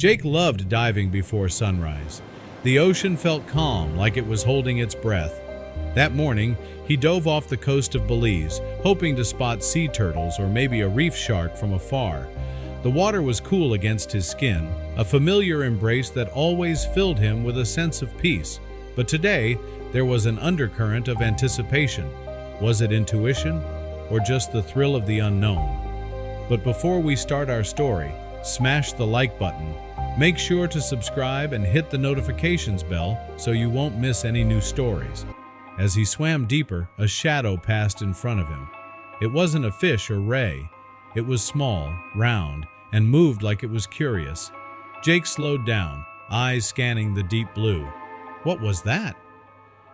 Jake loved diving before sunrise. The ocean felt calm, like it was holding its breath. That morning, he dove off the coast of Belize, hoping to spot sea turtles or maybe a reef shark from afar. The water was cool against his skin, a familiar embrace that always filled him with a sense of peace. But today, there was an undercurrent of anticipation. Was it intuition, or just the thrill of the unknown? But before we start our story, smash the like button. Make sure to subscribe and hit the notifications bell so you won't miss any new stories. As he swam deeper, a shadow passed in front of him. It wasn't a fish or ray. It was small, round, and moved like it was curious. Jake slowed down, eyes scanning the deep blue. What was that?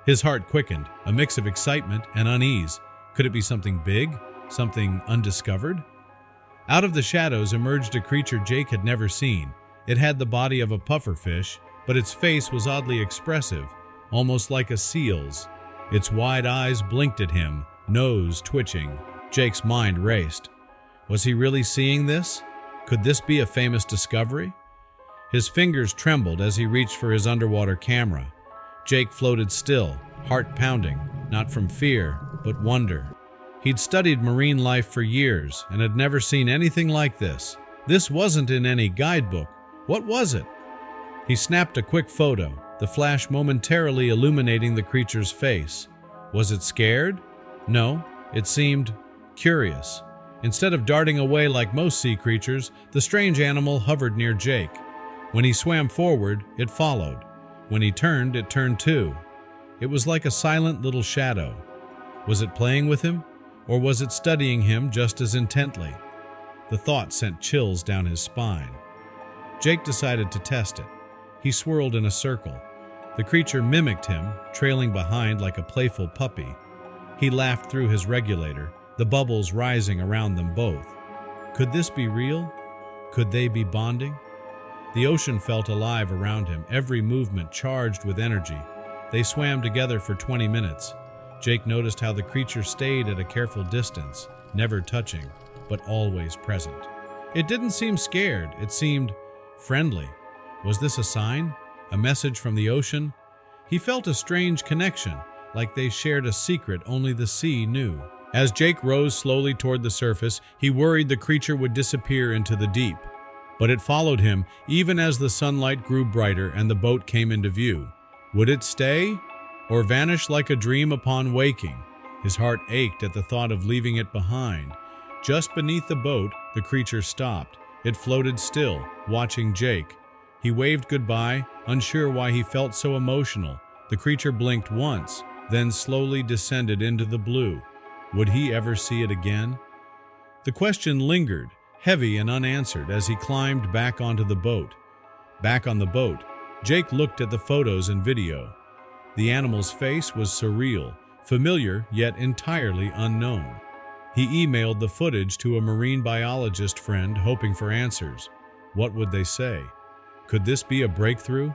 His heart quickened, a mix of excitement and unease. Could it be something big? Something undiscovered? Out of the shadows emerged a creature Jake had never seen. It had the body of a pufferfish, but its face was oddly expressive, almost like a seal's. Its wide eyes blinked at him, nose twitching. Jake's mind raced. Was he really seeing this? Could this be a famous discovery? His fingers trembled as he reached for his underwater camera. Jake floated still, heart pounding, not from fear, but wonder. He'd studied marine life for years and had never seen anything like this. This wasn't in any guidebook. What was it? He snapped a quick photo, the flash momentarily illuminating the creature's face. Was it scared? No, it seemed curious. Instead of darting away like most sea creatures, the strange animal hovered near Jake. When he swam forward, it followed. When he turned, it turned too. It was like a silent little shadow. Was it playing with him, or was it studying him just as intently? The thought sent chills down his spine. Jake decided to test it. He swirled in a circle. The creature mimicked him, trailing behind like a playful puppy. He laughed through his regulator, the bubbles rising around them both. Could this be real? Could they be bonding? The ocean felt alive around him, every movement charged with energy. They swam together for 20 minutes. Jake noticed how the creature stayed at a careful distance, never touching, but always present. It didn't seem scared, it seemed friendly. Was this a sign? A message from the ocean? He felt a strange connection, like they shared a secret only the sea knew. As Jake rose slowly toward the surface, he worried the creature would disappear into the deep. But it followed him, even as the sunlight grew brighter and the boat came into view. Would it stay, or vanish like a dream upon waking? His heart ached at the thought of leaving it behind. Just beneath the boat, the creature stopped. It floated still, watching Jake. He waved goodbye, unsure why he felt so emotional. The creature blinked once, then slowly descended into the blue. Would he ever see it again? The question lingered, heavy and unanswered, as he climbed back onto the boat. Back on the boat, Jake looked at the photos and video. The animal's face was surreal, familiar yet entirely unknown. He emailed the footage to a marine biologist friend, hoping for answers. What would they say? Could this be a breakthrough?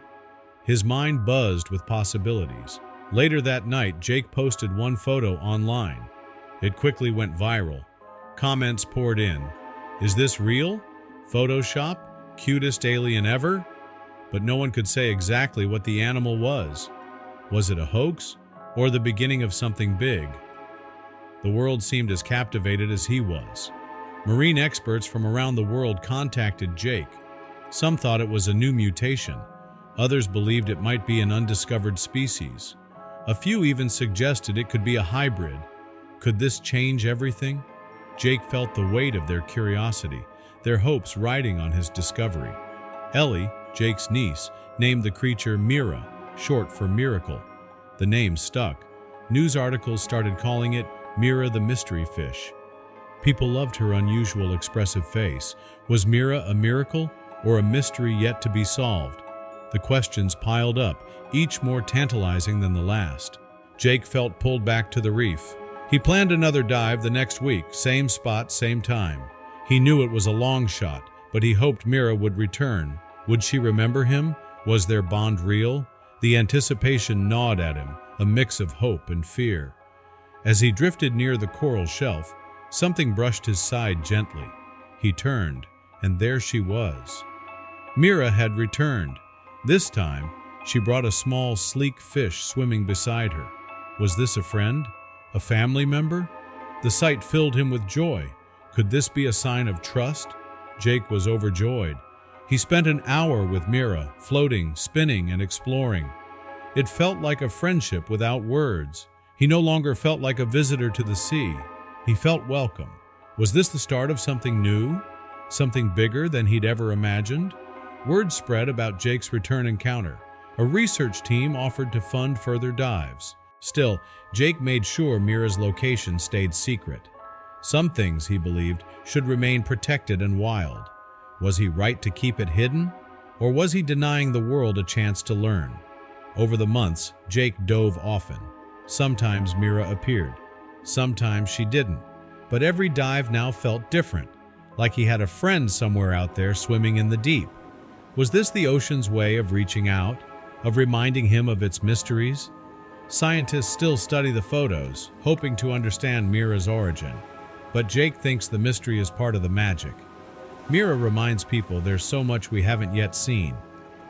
His mind buzzed with possibilities. Later that night, Jake posted one photo online. It quickly went viral. Comments poured in. Is this real? Photoshop? Cutest alien ever? But no one could say exactly what the animal was. Was it a hoax, or the beginning of something big? The world seemed as captivated as he was. Marine experts from around the world contacted Jake. Some thought it was a new mutation. Others believed it might be an undiscovered species. A few even suggested it could be a hybrid. Could this change everything? Jake felt the weight of their curiosity, their hopes riding on his discovery. Ellie, Jake's niece, named the creature Mira, short for miracle. The name stuck. News articles started calling it Mira the mystery fish. People loved her unusual expressive face. Was Mira a miracle, or a mystery yet to be solved? The questions piled up, each more tantalizing than the last. Jake felt pulled back to the reef. He planned another dive the next week, same spot, same time. He knew it was a long shot, but he hoped Mira would return. Would she remember him? Was their bond real? The anticipation gnawed at him, a mix of hope and fear. As he drifted near the coral shelf, something brushed his side gently. He turned, and there she was. Mira had returned. This time, she brought a small, sleek fish swimming beside her. Was this a friend? A family member? The sight filled him with joy. Could this be a sign of trust? Jake was overjoyed. He spent an hour with Mira, floating, spinning, and exploring. It felt like a friendship without words. He no longer felt like a visitor to the sea. He felt welcome. Was this the start of something new? Something bigger than he'd ever imagined? Word spread about Jake's return encounter. A research team offered to fund further dives. Still, Jake made sure Mira's location stayed secret. Some things, he believed, should remain protected and wild. Was he right to keep it hidden? Or was he denying the world a chance to learn? Over the months, Jake dove often. Sometimes Mira appeared. Sometimes she didn't. But every dive now felt different, like he had a friend somewhere out there swimming in the deep. Was this the ocean's way of reaching out, of reminding him of its mysteries? Scientists still study the photos, hoping to understand Mira's origin. But Jake thinks the mystery is part of the magic. Mira reminds people there's so much we haven't yet seen.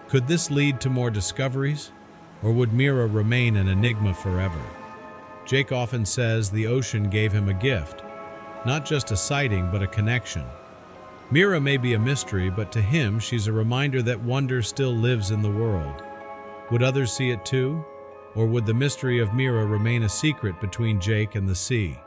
Could this lead to more discoveries? Or would Mira remain an enigma forever? Jake often says the ocean gave him a gift. Not just a sighting, but a connection. Mira may be a mystery, but to him, she's a reminder that wonder still lives in the world. Would others see it too? Or would the mystery of Mira remain a secret between Jake and the sea?